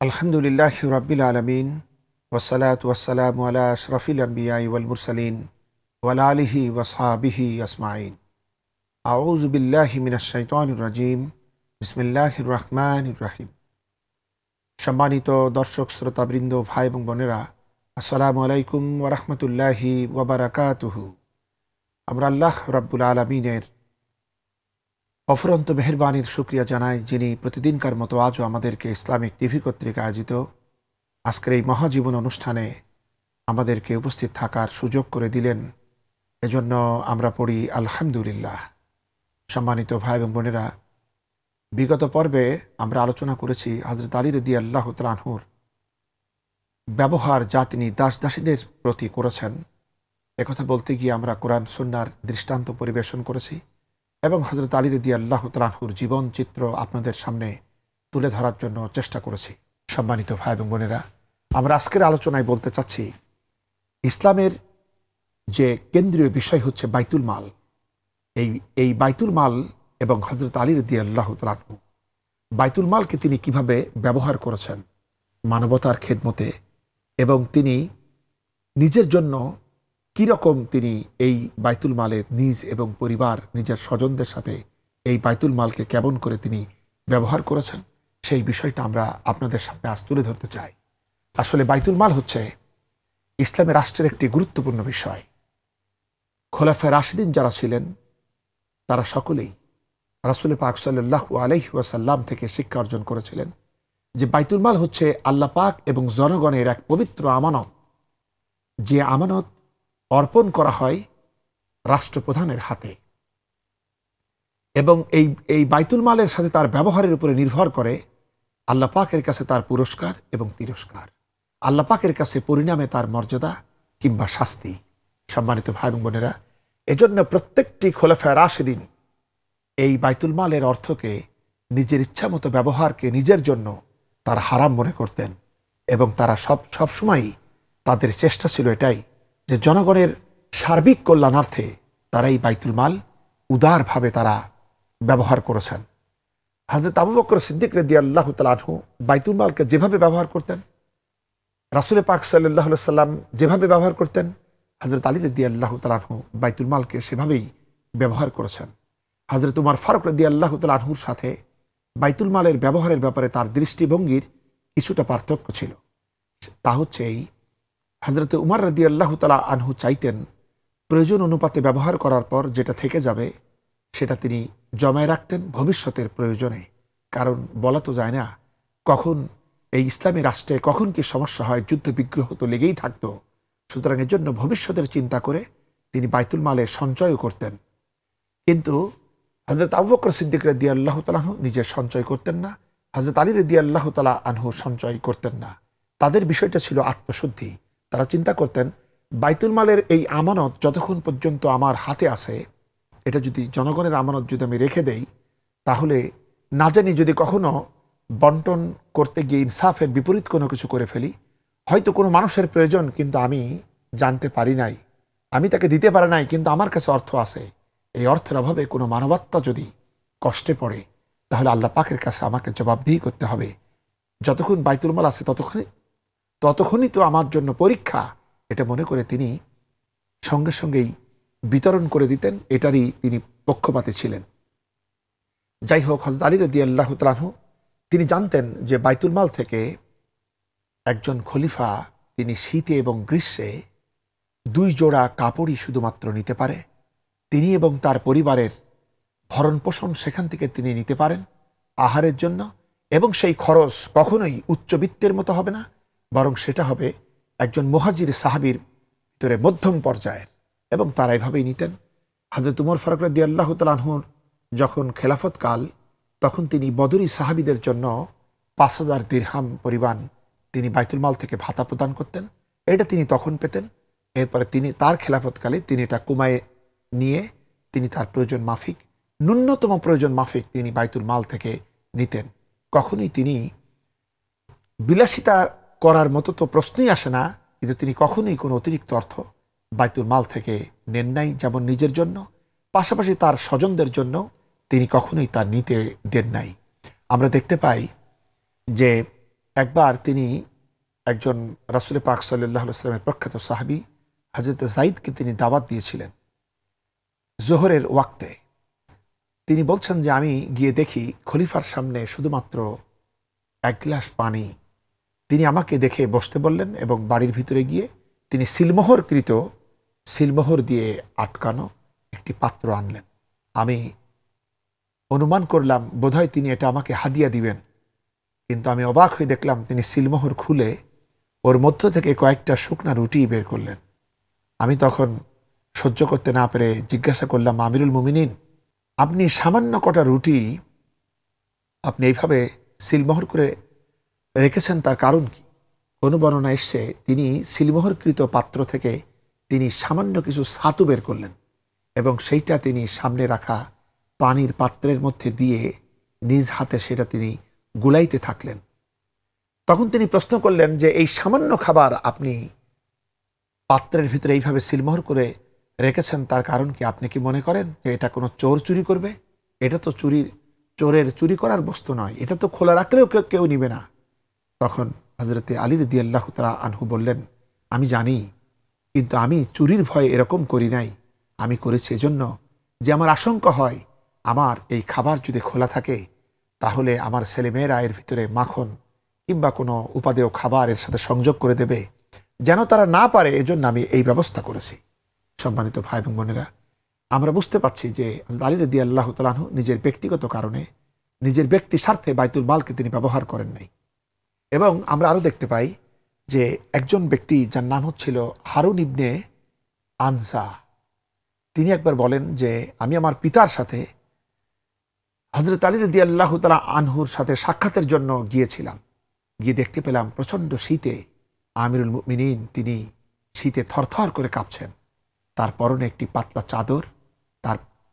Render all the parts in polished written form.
আলহামদুলিল্লাহি রাব্বিল আলামিন ওয়াসসালাতু ওয়াসসালামু আলা আশরাফিল আম্বিয়াই ওয়াল মুরসালিন ওয়া আলা আলিহি ওয়া সাহবিহি আজমাইন। আউযু বিল্লাহি মিনাশ শাইতানির রাজিম। বিসমিল্লাহির রহমানির রহিম। সম্মানিত দর্শক শ্রোতাবৃন্দ, ভাই এবং বোনেরা, আসসালামু আলাইকুম ওয়া রাহমাতুল্লাহি ওয়া বারাকাতুহু। আমরা আল্লাহ রাব্বুল আলামিনের অফুরন্ত মেহেরবানির শুকরিয়া জানাই, যিনি প্রতিদিনকার মতো আজও আমাদেরকে ইসলামিক টিভি কর্তৃক আয়োজিত আজকের এই মহাজীবন অনুষ্ঠানে আমাদেরকে উপস্থিত থাকার সুযোগ করে দিলেন। এজন্য আমরা পড়ি আলহামদুলিল্লাহ। সম্মানিত ভাই এবং বোনেরা, বিগত পর্বে আমরা আলোচনা করেছি হযরত আলী রাদিয়াল্লাহু তাআলা আনহুর ব্যবহার যা তিনি দাস দাসীদের প্রতি করেছেন। একথা বলতে গিয়ে আমরা কোরআন সুন্নাহর দৃষ্টান্ত পরিবেশন করেছি এবং হযরত আলী রাদিয়াল্লাহু তাআলা আনহুর জীবন চিত্র আপনাদের সামনে তুলে ধরার জন্য চেষ্টা করেছি। সম্মানিত ভাই এবং বোনেরা, আমরা আজকের আলোচনায় বলতে চাচ্ছি ইসলামের যে কেন্দ্রীয় বিষয় হচ্ছে বাইতুল মাল। এই বাইতুল মাল এবং হযরত আলী রাদিয়াল্লাহু তাআলা আনহু বাইতুল মালকে তিনি কিভাবে ব্যবহার করেছেন মানবতার খেদমতে, এবং তিনি নিজের জন্য কীরকম তিনি এই বাইতুল মালের নিজ এবং পরিবার নিজের স্বজনদের সাথে এই বাইতুল মালকে কেমন করে তিনি ব্যবহার করেছেন, সেই বিষয়টা আমরা আপনাদের সামনে আজ তুলে ধরতে চাই। আসলে বাইতুল মাল হচ্ছে ইসলামের রাষ্ট্রের একটি গুরুত্বপূর্ণ বিষয়। খোলাফায়ে রাশিদিন যারা ছিলেন তারা সকলেই রাসূল পাক সাল্লাল্লাহু আলাইহি ওয়াসাল্লাম থেকে শিক্ষা অর্জন করেছিলেন যে বাইতুল মাল হচ্ছে আল্লাহ পাক এবং জনগণের এক পবিত্র আমানত, যে আমানত অর্পণ করা হয় রাষ্ট্রপ্রধানের হাতে, এবং এই বাইতুল মালের সাথে তার ব্যবহারের উপরে নির্ভর করে আল্লাহ পাকের কাছে তার পুরস্কার এবং তিরস্কার, আল্লাহ পাকের কাছে পরিণামে তার মর্যাদা কিংবা শাস্তি। সম্মানিত ভাই এবং বোনেরা, এজন্য প্রত্যেকটি খোলাফায়ে রাশিদিন এই বাইতুল মালের অর্থকে নিজের ইচ্ছামতো ব্যবহারকে নিজের জন্য তারা হারাম মনে করতেন, এবং তারা সবসময়ই তাদের চেষ্টা ছিল এটাই যে জনগণের সার্বিক কল্যাণার্থে তারা এই বাইতুল মাল উদারভাবে তারা ব্যবহার করেছেন। হযরত আবু বকর সিদ্দিক রাদিয়াল্লাহু তাআলা আনহু বাইতুল মালকে যেভাবে ব্যবহার করতেন, রাসূল পাক সাল্লাল্লাহু আলাইহি সাল্লাম যেভাবে ব্যবহার করতেন, হযরত আলী রাদিয়াল্লাহু তাআলা আনহু বাইতুল মালকে সেভাবেই ব্যবহার করেছেন। হযরত উমর ফারুক রাদিয়াল্লাহু তাআলা আনহুর সাথে বাইতুল মালের ব্যবহারের ব্যাপারে তার দৃষ্টিভঙ্গির কিছুটা পার্থক্য ছিল। তা হচ্ছে এই, হযরত উমর রাদিয়াল্লাহু তাআলা আনহু চাইতেন প্রয়োজন অনুপাতে ব্যবহার করার পর যেটা থেকে যাবে সেটা তিনি জমায় রাখতেন ভবিষ্যতের প্রয়োজনে। কারণ বলা তো যায় না কখন এই ইসলামী রাষ্ট্রে কখন কি সমস্যা হয়, যুদ্ধ বিগ্রহ তো লেগেই থাকতো। সুতরাং এর জন্য ভবিষ্যতের চিন্তা করে তিনি বাইতুল মালে সঞ্চয়ও করতেন। কিন্তু হযরত আবু বকর সিদ্দিক রাদিয়াল্লাহু তাআলা আনহু নিজের সঞ্চয় করতেন না, হযরত আলী রাদিয়াল্লাহু তাআলা আনহু সঞ্চয় করতেন না। তাদের বিষয়টা ছিল আত্মশুদ্ধি। তারা চিন্তা করতেন বাইতুল মালের এই আমানত যতক্ষণ পর্যন্ত আমার হাতে আছে, এটা যদি জনগণের আমানত যদি আমি রেখে দেই, তাহলে না জানি যদি কখনো বন্টন করতে গিয়ে ইনসাফের বিপরীত কোনো কিছু করে ফেলি, হয়তো কোনো মানুষের প্রয়োজন কিন্তু আমি জানতে পারি নাই, আমি তাকে দিতে পারি নাই, কিন্তু আমার কাছে অর্থ আছে, এই অর্থের অভাবে কোনো মানবত্বা যদি কষ্টে পড়ে, তাহলে আল্লাহ পাকের কাছে আমাকে জবাবদিহি করতে হবে। যতক্ষণ বাইতুল মাল আছে ততক্ষণই তো আমার জন্য পরীক্ষা, এটা মনে করে তিনি সঙ্গে সঙ্গেই বিতরণ করে দিতেন। এটারই তিনি পক্ষপাতী ছিলেন। যাই হোক, হযরত আলী রাদিয়াল্লাহু তাআলা আনহু তিনি জানতেন যে বাইতুল মাল থেকে একজন খলিফা তিনি শীতে এবং গ্রীষ্মে 2 জোড়া কাপড়ই শুধুমাত্র নিতে পারে। তিনি এবং তার পরিবারের ভরণ পোষণ সেখান থেকে তিনি নিতে পারেন আহারের জন্য, এবং সেই খরচ কখনোই উচ্চবিত্তের মতো হবে না, বরং সেটা হবে একজন মুহাজির সাহাবীর ভিতরে মধ্যম পর্যায়ের, এবং তারা এভাবেই নিতেন। হযরত উমর ফারুক রাদিয়াল্লাহু তাআলা আনহুর যখন খেলাফত কাল, তখন তিনি বদরি সাহাবীদের জন্য 5000 দিরহাম পরিমাণ তিনি বাইতুল মাল থেকে ভাতা প্রদান করতেন। এটা তিনি তখন পেতেন। এরপরে তিনি তার খেলাফতকালে তিনি এটা কমায় নিয়ে তিনি তার প্রয়োজন মাফিক, ন্যূনতম প্রয়োজন মাফিক তিনি বাইতুল মাল থেকে নিতেন। কখনোই তিনি বিলাসিতা করার মতো তো প্রশ্নই আসে না, কিন্তু তিনি কখনোই কোনো অতিরিক্ত অর্থ বাইতুল মাল থেকে নেন নাই, যেমন নিজের জন্য, পাশাপাশি তার স্বজনদের জন্য তিনি কখনোই তা নিতে দেন নাই। আমরা দেখতে পাই যে একবার তিনি একজন রাসূল পাক সাল্লাল্লাহু আলাইহি ওয়াসাল্লামের প্রখ্যাত সাহাবী হযরত যায়েদকে তিনি দাওয়াত দিয়েছিলেন জোহরের ওয়াক্তে। তিনি বলছেন যে আমি গিয়ে দেখি খলিফার সামনে শুধুমাত্র এক গ্লাস পানি। তিনি আমাকে দেখে বসতে বললেন এবং বাড়ির ভিতরে গিয়ে তিনি সিলমোহর দিয়ে আটকানো একটি পাত্র আনলেন। আমি অনুমান করলাম বোধহয় তিনি এটা আমাকে হাদিয়া দিবেন, কিন্তু আমি অবাক হয়ে দেখলাম তিনি সিলমোহর খুলে ওর মধ্য থেকে কয়েকটা শুকনা রুটি বের করলেন। আমি তখন সহ্য করতে না পেরে জিজ্ঞাসা করলাম, আমিরুল মুমিনিন, আপনি সামান্য কটা রুটি আপনি এইভাবে সিলমোহর করে রেখেছেন, তার কারণ কি? কোনো বর্ণনা এসছে তিনি সিলমোহরকৃত পাত্র থেকে তিনি সামান্য কিছু ছাতু বের করলেন এবং সেইটা তিনি সামনে রাখা পানির পাত্রের মধ্যে দিয়ে নিজ হাতে সেটা তিনি গুলাইতে থাকলেন। তখন তিনি প্রশ্ন করলেন যে এই সামান্য খাবার আপনি পাত্রের ভিতরে এইভাবে সিলমোহর করে রেখেছেন, তার কারণ কি? আপনি কি মনে করেন যে এটা কোনো চোর চুরি করবে? এটা তো চোরের চুরি করার বস্তু নয়, এটা তো খোলা রাখলেও কেউ নিবে না। তখন হযরতে আলী রাদিয়াল্লাহু তাআলা আনহু বললেন, আমি জানি, কিন্তু আমি চুরির ভয়ে এরকম করি নাই। আমি করেছি এজন্য যে আমার আশঙ্কা হয় আমার এই খাবার যদি খোলা থাকে তাহলে আমার ছেলেমেয়েরা এর ভিতরে মাখন কিংবা কোনো উপাদেয় খাবার এর সাথে সংযোগ করে দেবে, যেন তারা না পারে, এজন্য আমি এই ব্যবস্থা করেছি। সম্মানিত ভাই এবং বোনেরা, আমরা বুঝতে পারছি যে হযরত আলী রাদিয়াল্লাহু তাআলা আনহু নিজের ব্যক্তিগত কারণে, নিজের ব্যক্তি স্বার্থে বাইতুল মালকে তিনি ব্যবহার করেন নাই। এবং আমরা আরও দেখতে পাই যে একজন ব্যক্তি যার নাম হচ্ছিল হারুন ইবনে আনসা, তিনি একবার বলেন যে আমি আমার পিতার সাথে হযরত আলী রাদিয়াল্লাহু তাআলা আনহুর সাথে সাক্ষাতের জন্য গিয়েছিলাম। গিয়ে দেখতে পেলাম প্রচণ্ড শীতে আমিরুল মুমিনিন তিনি শীতে থরথর করে কাঁপছেন। তার পরনে একটি পাতলা চাদর,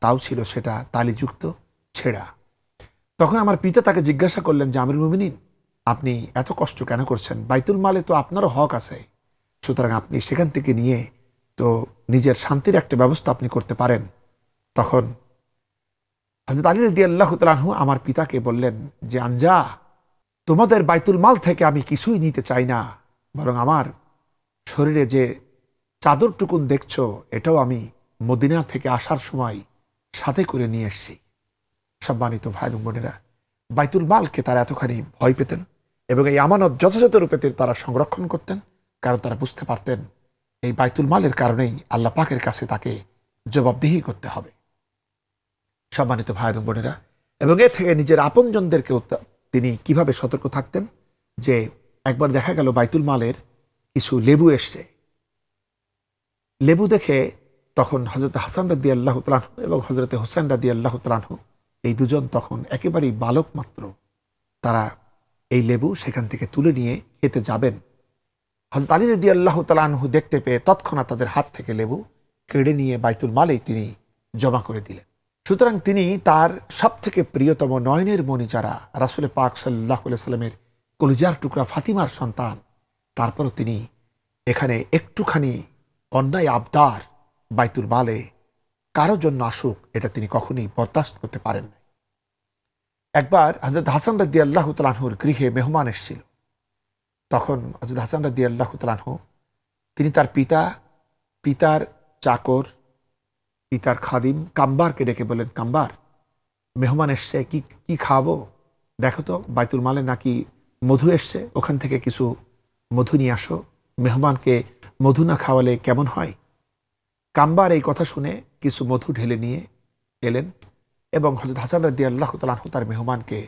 তাও ছিল সেটা তালিযুক্ত, ছেঁড়া। তখন আমার পিতা তাকে জিজ্ঞাসা করলেন যে আমিরুল মুমিনিন, আপনি এত কষ্ট কেন করছেন? বাইতুল মালে তো আপনারও হক আছে, সুতরাং আপনি সেখান থেকে নিয়ে তো নিজের শান্তির একটা ব্যবস্থা আপনি করতে পারেন। তখন হযরত আলী রাদিয়াল্লাহু তাআলা আনহু আমার পিতাকে বললেন যে আনজা, তোমাদের বাইতুল মাল থেকে আমি কিছুই নিতে চাই না, বরং আমার শরীরে যে চাদরটুকুন দেখছো এটাও আমি মদিনা থেকে আসার সময় সাথে করে নিয়ে এসেছি। সম্মানিত ভাই এবং বোনেরা, বাইতুল মালকে তারা এতখানি ভয় পেতেন এবং এই আমানত যথাযথ রূপে তারা সংরক্ষণ করতেন, কারণ তারা বুঝতে পারতেন এই বাইতুল মালের কারণেই আল্লাহ পাকের কাছে তাকে জবাবদিহি করতে হবে। সম্মানিত ভাই এবং বোনেরা, এবং এ থেকে নিজের আপনজনদেরকেও তিনি কিভাবে সতর্ক থাকতেন যে একবার দেখা গেল বাইতুল মালের কিছু লেবু এসছে। লেবু দেখে তখন হযরত হাসান রাদিয়াল্লাহু তাআলা আনহু এবং হযরত হুসাইন রাদিয়াল্লাহু তাআলা আনহু এই দুজন তখন একেবারেই বালক মাত্র, তারা এই লেবু সেখান থেকে তুলে নিয়ে খেতে যাবেন। হযরত আলী রাদিয়াল্লাহু তাআলা আনহু দেখতে পেয়ে তৎক্ষণাৎ তাদের হাত থেকে লেবু কেড়ে নিয়ে বাইতুল মালেই তিনি জমা করে দিলেন। সুতরাং তিনি তার সবথেকে প্রিয়তম নয়নের মণি যারা রাসূল পাক সাল্লাল্লাহু আলাইহি সাল্লামের কলিজার টুকরা ফাতিমার সন্তান, তারপরও তিনি এখানে একটুখানি অন্যায় আবদার বাইতুল মালে কারো জন্য আসুক এটা তিনি কখনোই বরদাস্ত করতে পারেন না। একবার হযরত হাসান রাদিয়াল্লাহু তাআলা আনহুর গৃহে মেহমান এসেছিল। তখন হযরত হাসান রাদিয়াল্লাহু তাআলা আনহু তিনি তার পিতার চাকর, পিতার খাদিম কাম্বারকে ডেকে বলেন, কাম্বার, মেহমান এসছে, কি খাবো? দেখো তো বাইতুল মালে নাকি মধু এসছে, ওখান থেকে কিছু মধু নিয়ে আসো, মেহমানকে মধু না খাওয়ালে কেমন হয়? কাম্বার এই কথা শুনে কিছু মধু ঢেলে নিয়ে এলেন এবং হযরত হাসান রাদিয়াল্লাহু তাআলা আনহু তার মেহমানকে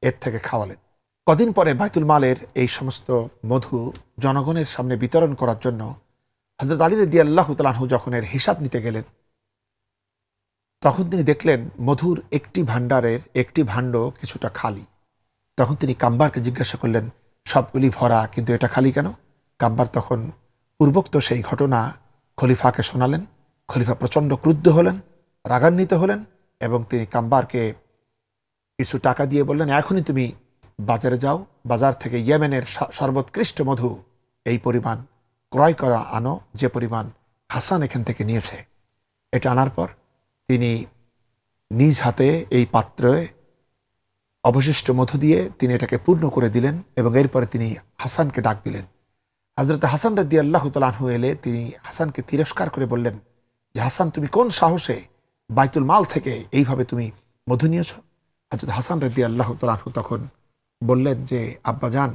এর থেকে খাওয়ালেন। কদিন পরে বাইতুল মালের এই সমস্ত মধু জনগণের সামনে বিতরণ করার জন্য হযরত আলী রাদিয়াল্লাহু তাআলা আনহু যখন এর হিসাব নিতে গেলেন, তখন তিনি দেখলেন মধুর একটি ভাণ্ডারের একটি ভাণ্ড কিছুটা খালি। তখন তিনি কাম্বারকে জিজ্ঞাসা করলেন, সবগুলি ভরা কিন্তু এটা খালি কেন? কাম্বার তখন পূর্বোক্ত সেই ঘটনা খলিফাকে শোনালেন। খলিফা প্রচণ্ড ক্রুদ্ধ হলেন, রাগান্বিত হলেন এবং তিনি কাম্বারকে কিছু টাকা দিয়ে বললেন, এখনই তুমি বাজারে যাও, বাজার থেকে ইয়েমেনের সর্বোৎকৃষ্ট মধু এই পরিমাণ ক্রয় করা আনো, যে পরিমাণ হাসান এখান থেকে নিয়েছে। এটা আনার পর তিনি নিজ হাতে এই পাত্রে অবশিষ্ট মধু দিয়ে তিনি এটাকে পূর্ণ করে দিলেন এবং এরপরে তিনি হাসানকে ডাক দিলেন। হযরত হাসান রাদিয়াল্লাহু তাআলা আনহু এলে তিনি হাসানকে তিরস্কার করে বললেন যে, হাসান, তুমি কোন সাহসে বাইতুল মাল থেকে এইভাবে তুমি মধু নিয়েছ? হযরত হাসান রাদিয়াল্লাহু তাআলা আনহু তখন বললেন যে, আব্বাজান,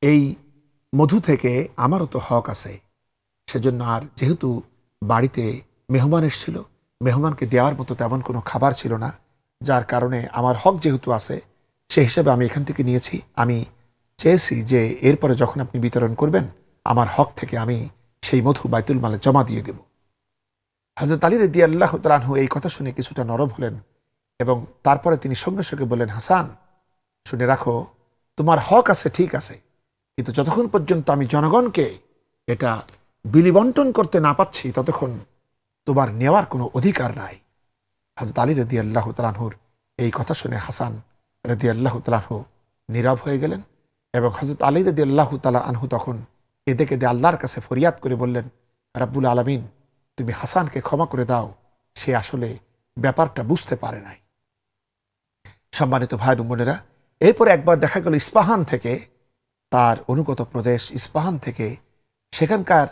এই মধু থেকে আমারও তো হক আছে, সেজন্য আর যেহেতু বাড়িতে মেহমান এসেছিল, মেহমানকে দেওয়ার মতো তেমন কোনো খাবার ছিল না, যার কারণে আমার হক যেহেতু আছে সেই হিসাবে আমি এখান থেকে নিয়েছি। আমি চেয়েছি যে এরপরে যখন আপনি বিতরণ করবেন আমার হক থেকে আমি সেই মধু বাইতুল মালে জমা দিয়ে দেব। হযরত আলী রাদিয়াল্লাহু তাআলা আনহু এই কথা শুনে কিছুটা নরম হলেন এবং তারপরে তিনি সঙ্গে সঙ্গে বললেন, হাসান, শুনে রাখো, তোমার হক আছে, ঠিক আছে, কিন্তু যতক্ষণ পর্যন্ত আমি জনগণকে এটা বিলি বন্টন করতে না পাচ্ছি ততক্ষণ তোমার নেওয়ার কোনো অধিকার নাই। হযরত আলী রাদিয়াল্লাহু তাআলা আনহুর এই কথা শুনে হাসান রাদিয়াল্লাহু তাআলা আনহু নীরব হয়ে গেলেন এবং হযরত আলী রাদিয়াল্লাহু তাআলা আনহু তখন কেঁদে কেঁদে আল্লাহর কাছে ফরিয়াদ করে বললেন, রাব্বুল আলামিন, তুমি হাসানকে ক্ষমা করে দাও, সে আসলে ব্যাপারটা বুঝতে পারে নাই। সম্মানিত ভাই এবং বোনেরা, এরপরে একবার দেখা গেল ইস্পাহান থেকে, তার অনুগত প্রদেশ ইস্পাহান থেকে, সেখানকার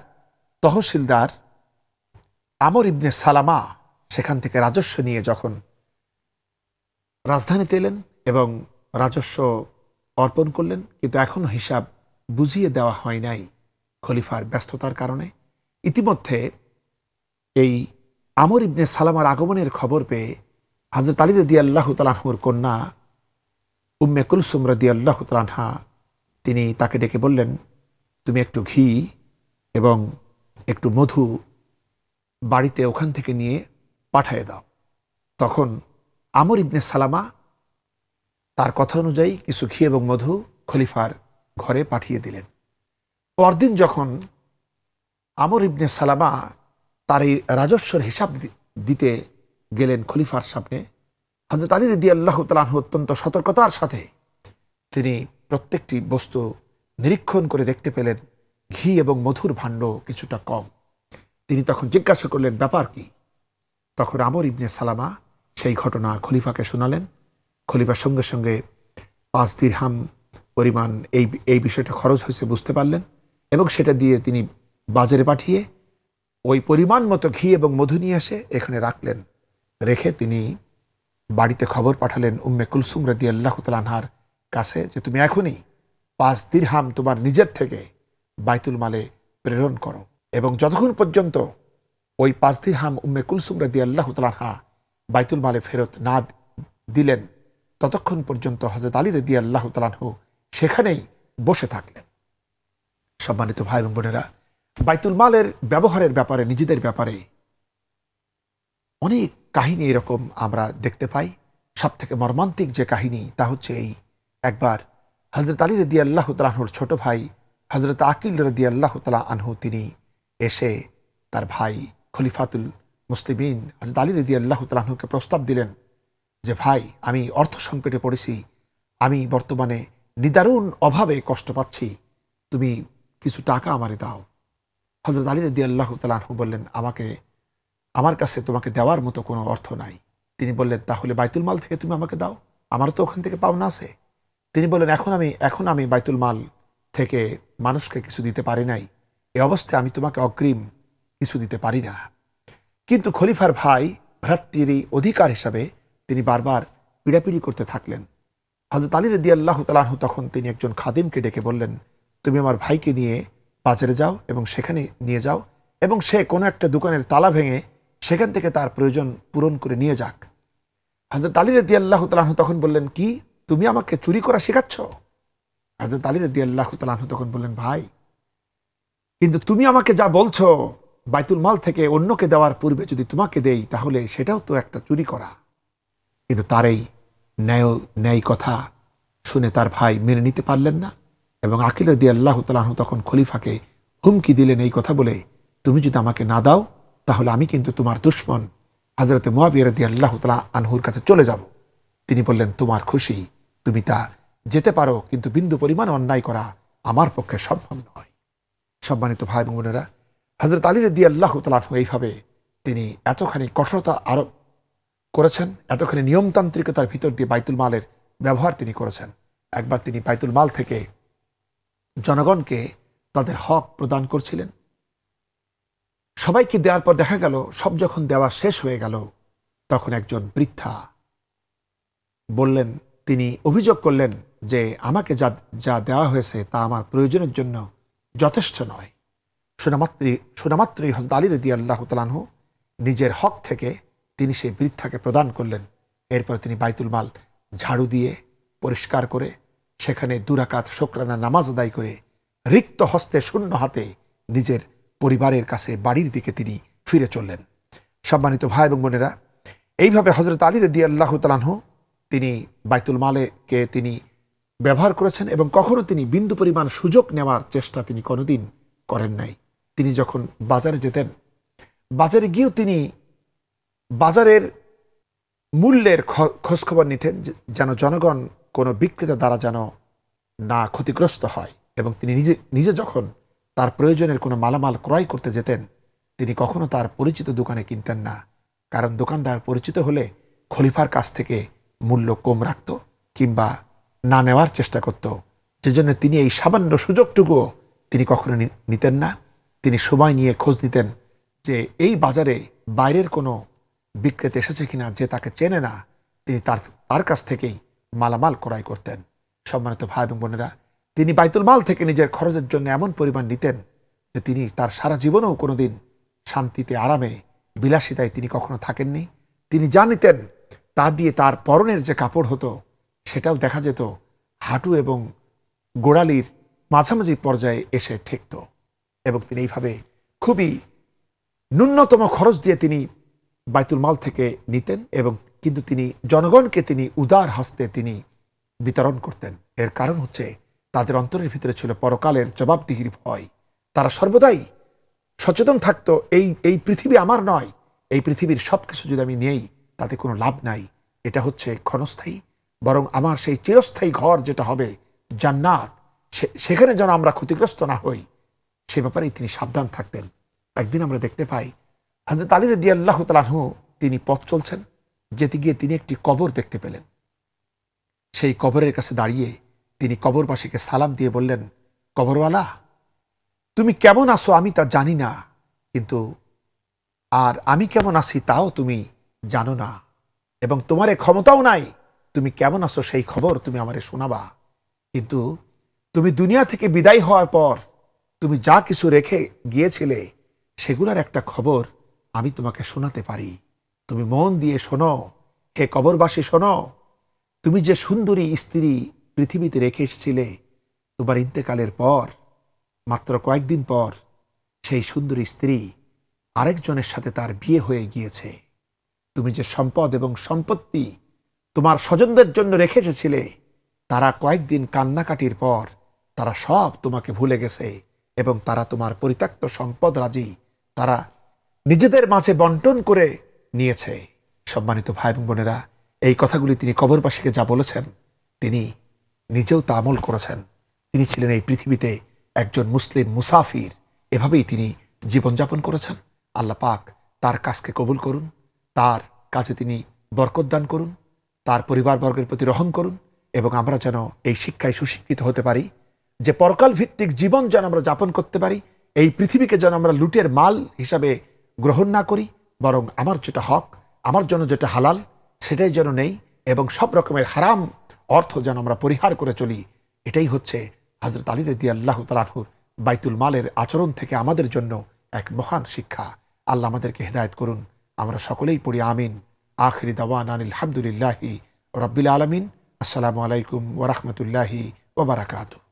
তহসিলদার আমর ইবনে সালামা সেখান থেকে রাজস্ব নিয়ে যখন রাজধানীতে এলেন এবং রাজস্ব অর্পণ করলেন, কিন্তু এখনো হিসাব বুঝিয়ে দেওয়া হয় নাই খলিফার ব্যস্ততার কারণে। ইতিমধ্যে এই আমর ইবনে সালামার আগমনের খবর পেয়ে হযরত আলী রাদিয়াল্লাহু তাআলা আনহুর কন্যা উম্মে কুলসুম রাদিয়াল্লাহু তাআলা আনহা তিনি তাকে ডেকে বললেন, তুমি একটু ঘি এবং একটু মধু বাড়িতে ওখান থেকে নিয়ে পাঠিয়ে দাও। তখন আমর ইবনে সালামা তার কথা অনুযায়ী কিছু ঘি এবং মধু খলিফার ঘরে পাঠিয়ে দিলেন। পরদিন যখন আমর ইবনে সালামা তার এই রাজস্বের হিসাব দিতে গেলেন খলিফার সামনে, হযরত আলী রাদিয়াল্লাহু তাআলা আনহু অত্যন্ত সতর্কতার সাথে তিনি প্রত্যেকটি বস্তু নিরীক্ষণ করে দেখতে পেলেন ঘি এবং মধুর ভাণ্ড কিছুটা কম। তিনি তখন জিজ্ঞাসা করলেন, ব্যাপার কি? তখন আমর ইবনে সালামা সেই ঘটনা খলিফাকে শোনালেন। খলিফার সঙ্গে সঙ্গে 5 দিরহাম পরিমাণ এই বিষয়টা খরচ হয়েছে বুঝতে পারলেন এবং সেটা দিয়ে তিনি বাজারে পাঠিয়ে ওই পরিমাণ মতো ঘি এবং মধু নিয়ে এসে এখানে রাখলেন। রেখে তিনি বাড়িতে খবর পাঠালেন উম্মে কুলসুম রাদিয়াল্লাহু তাআলা আনহার কাছে যে, তুমি এখনই 5 দিরহাম তোমার নিজের থেকে বাইতুল মালে প্রেরণ করো এবং যতক্ষণ পর্যন্ত ওই 5 দিরহাম উম্মে কুলসুম রাদিয়াল্লাহু তাআলা আনহা বাইতুল মালে ফেরত না দিলেন ততক্ষণ পর্যন্ত হযরত আলী রাদিয়াল্লাহু তাআলা আনহু সেখানেই বসে থাকলেন। সম্মানিত ভাই এবং বোনেরা, বাইতুল মালের ব্যবহারের ব্যাপারে, নিজেদের ব্যাপারে অনেক কাহিনী এরকম আমরা দেখতে পাই। সব থেকে মর্মান্তিক যে কাহিনী তা হচ্ছে এই, একবার হযরত আলী রাদিয়াল্লাহু তাআলা আনহুর ছোট ভাই হযরত আকিল রাদিয়াল্লাহু তাআলা আনহু তিনি এসে তার ভাই খলিফাতুল মুসলিমিন হযরত আলী রাদিয়াল্লাহু তাআলা আনহুকে প্রস্তাব দিলেন যে, ভাই, আমি অর্থ সংকটে পড়েছি, আমি বর্তমানে নিদারুণ অভাবে কষ্ট পাচ্ছি, তুমি কিছু টাকা আমারে দাও। হযরত আলী রাদিয়াল্লাহু তাআলা আনহু বললেন, আমার কাছে তোমাকে দেওয়ার মতো কোনো অর্থ নাই। তিনি বললেন, তাহলে বাইতুল মাল থেকে তুমি আমাকে দাও, আমারও তো ওখান থেকে পাওনা আছে। তিনি বললেন, এখন আমি বাইতুল মাল থেকে মানুষকে কিছু দিতে পারি নাই, এই অবস্থায় আমি তোমাকে অগ্রিম কিছু দিতে পারি না। কিন্তু খলিফার ভাই ভ্রাতৃরই অধিকার হিসাবে তিনি বারবার পিড়াপিড়ি করতে থাকলেন। হযরত আলী রাদিয়াল্লাহু তাআলা আনহু তখন তিনি একজন খাদিমকে ডেকে বললেন, তুমি আমার ভাইকে নিয়ে বাজারে যাও এবং সেখানে নিয়ে যাও এবং সে কোনো একটা দোকানের তালা ভেঙে সেখান থেকে তার প্রয়োজন পূরণ করে নিয়ে যাক। হযরত আলী রাদিয়াল্লাহু তাআলা আনহু তখন বললেন, কি, তুমি আমাকে চুরি করা শেখাচ্ছ? হযরত আলী রাদিয়াল্লাহু তাআলা আনহু তখন বললেন, ভাই, কিন্তু তুমি আমাকে যা বলছো বাইতুল মাল থেকে অন্যকে দেওয়ার পূর্বে যদি তোমাকে দেই তাহলে সেটাও তো একটা চুরি করা। কিন্তু তার এই ন্যায় কথা শুনে তার ভাই মেনে নিতে পারলেন না এবং আকিল রাদিয়াল্লাহু তাআলা আনহু তখন খলিফাকে হুমকি দিলেন এই কথা বলে, তুমি যদি আমাকে না দাও তাহলে আমি কিন্তু তোমার দুশমন হযরত মুয়াবিয়া রাদিয়াল্লাহু তাআলা আনহুর কাছে চলে যাব। তিনি বললেন, তোমার খুশি, তুমি তা যেতে পারো, কিন্তু বিন্দু পরিমাণ অন্যায় করা আমার পক্ষে সম্ভব নয়। সম্মানিত ভাই এবং বোনেরা, হযরত আলী রাদিয়াল্লাহু তাআলা আনহু এইভাবে তিনি এতখানি কঠোরতা আরোপ করেছেন, এতখানি নিয়মতান্ত্রিকতার ভিতর দিয়ে বাইতুল মালের ব্যবহার তিনি করেছেন। একবার তিনি বাইতুল মাল থেকে জনগণকে তাদের হক প্রদান করছিলেন। সবাইকে দেওয়ার পর দেখা গেল সব যখন দেওয়া শেষ হয়ে গেল, তখন একজন বৃদ্ধা বললেন, তিনি অভিযোগ করলেন যে আমাকে যা যা দেওয়া হয়েছে তা আমার প্রয়োজনের জন্য যথেষ্ট নয়। শোনামাত্রই হযরত আলী রাদিয়াল্লাহু তাআলা আনহু নিজের হক থেকে তিনি সেই বৃদ্ধাকে প্রদান করলেন। এরপর তিনি বাইতুল মাল ঝাড়ু দিয়ে পরিষ্কার করে সেখানে 2 রাকাত শুকরানা নামাজ আদায় করে রিক্ত হস্তে শূন্য হাতে নিজের পরিবারের কাছে বাড়ির দিকে তিনি ফিরে চললেন। সম্মানিত ভাই এবং বোনেরা, এইভাবে হযরত আলী রাদিয়াল্লাহু তাআলা আনহু তিনি বাইতুল মালকে তিনি ব্যবহার করেছেন এবং কখনো তিনি বিন্দু পরিমাণ সুযোগ নেওয়ার চেষ্টা তিনি কোনোদিন করেন নাই। তিনি যখন বাজারে যেতেন, বাজারে গিয়েও তিনি বাজারের মূল্যের খোঁজখবর নিতেন, যেন জনগণ কোনো বিক্রেতা দ্বারা যেন না ক্ষতিগ্রস্ত হয়। এবং তিনি নিজে যখন তার প্রয়োজনের কোনো মালামাল ক্রয় করতে যেতেন, তিনি কখনো তার পরিচিত দোকানে কিনতেন না, কারণ দোকানদার পরিচিত হলে খলিফার কাছ থেকে মূল্য কম রাখত কিংবা না নেওয়ার চেষ্টা করত। যেজন্য তিনি এই সামান্য সুযোগটুকুও তিনি কখনো নিতেন না। তিনি সময় নিয়ে খোঁজ নিতেন যে এই বাজারে বাইরের কোনো বিক্রেতা এসেছে কিনা, যে তাকে চেনে না, তিনি তার কাছ থেকেই মালামাল ক্রয় করতেন। সম্মানিত ভাই এবং বোনেরা, তিনি বাইতুল মাল থেকে নিজের খরচের জন্য এমন পরিমাণ নিতেন যে তিনি তার সারা জীবনেও কোনোদিন শান্তিতে আরামে বিলাসিতায় তিনি কখনো থাকেননি। তিনি যা নিতেন তা দিয়ে তার পরনের যে কাপড় হতো সেটাও দেখা যেত হাঁটু এবং গোড়ালির মাঝামাঝি পর্যায়ে এসে ঠেকত। এবং তিনি এইভাবে খুবই ন্যূনতম খরচ দিয়ে তিনি বাইতুল মাল থেকে নিতেন, এবং কিন্তু তিনি জনগণকে তিনি উদার হস্তে তিনি বিতরণ করতেন। এর কারণ হচ্ছে তাদের অন্তরের ভিতরে ছিল পরকালের জবাবদিহির ভয়। তারা সর্বদাই সচেতন থাকতো, এই পৃথিবী আমার নয়, এই পৃথিবীর সব কিছু যদি আমি নেই তাতে কোনো লাভ নাই, এটা হচ্ছে ক্ষণস্থায়ী, বরং আমার সেই চিরস্থায়ী ঘর যেটা হবে জান্নাত, সেখানে যেন আমরা ক্ষতিগ্রস্ত না হই, সে ব্যাপারেই তিনি সাবধান থাকতেন। একদিন আমরা দেখতে পাই হযরত আলী রাদিয়াল্লাহু তাআলা আনহু তিনি পথ চলছেন, যেতে গিয়ে তিনি একটি কবর দেখতে পেলেন। সেই কবরের কাছে দাঁড়িয়ে তিনি কবরবাসীকে সালাম দিয়ে বললেন, কবরওয়ালা, তুমি কেমন আছো আমি তা জানি না, কিন্তু আর আমি কেমন আছি তাও তুমি জানো না, এবং তোমার ক্ষমতাও নাই তুমি কেমন আছো সেই খবর তুমি আমারে শোনাবা। কিন্তু তুমি দুনিয়া থেকে বিদায় হওয়ার পর তুমি যা কিছু রেখে গিয়েছিলে সেগুলোর একটা খবর আমি তোমাকে শোনাতে পারি। তুমি মন দিয়ে শোনো, হে কবরবাসী শোনো। তুমি যে সুন্দরী স্ত্রী পৃথিবীতে রেখে এসেছিলে, তোমার ইন্তেকালের পর মাত্র কয়েকদিন পর সেই সুন্দরী স্ত্রী আরেকজনের সাথে তার বিয়ে হয়ে গিয়েছে। তুমি যে সম্পদ এবং সম্পত্তি তোমার স্বজনদের জন্য রেখে এসেছিলে, তারা কয়েকদিন কান্নাকাটির পর তারা সব তোমাকে ভুলে গেছে, এবং তারা তোমার পরিত্যক্ত সম্পদ রাজি তারা নিজেদের মাঝে বন্টন করে নিয়েছে। সম্মানিত ভাই এবং বোনেরা, এই কথাগুলি তিনি কবরবাসীকে যা বলেছেন তিনি নিজেও তা আমল করেছেন। তিনি ছিলেন এই পৃথিবীতে একজন মুসলিম মুসাফির, এভাবেই তিনি জীবনযাপন করেছেন। আল্লাহ পাক তার কাজকে কবুল করুন, তার কাজে তিনি বরকত দান করুন, তার পরিবারবর্গের প্রতি রহম করুন, এবং আমরা যেন এই শিক্ষায় সুশিক্ষিত হতে পারি যে পরকাল ভিত্তিক জীবন যেন আমরা যাপন করতে পারি। এই পৃথিবীকে যেন আমরা লুটের মাল হিসাবে গ্রহণ না করি, বরং আমার যেটা হক, আমার জন্য যেটা হালাল সেটাই যেন নেই, এবং সব রকমের হারাম অর্থ যেন আমরা পরিহার করে চলি। এটাই হচ্ছে হযরত আলী রাদিয়াল্লাহু তাআলা আনহুর বাইতুল মালের আচরণ থেকে আমাদের জন্য এক মহান শিক্ষা। আল্লাহ আমাদেরকে হেদায়েত করুন। আমরা সকলেই পড়ি আমিন। আখিরি দাওয়ানা আলহামদুলিল্লাহি রাব্বিল আলামিন। আসসালামু আলাইকুম ওয়া রাহমাতুল্লাহি ওয়া বারাকাতুহু।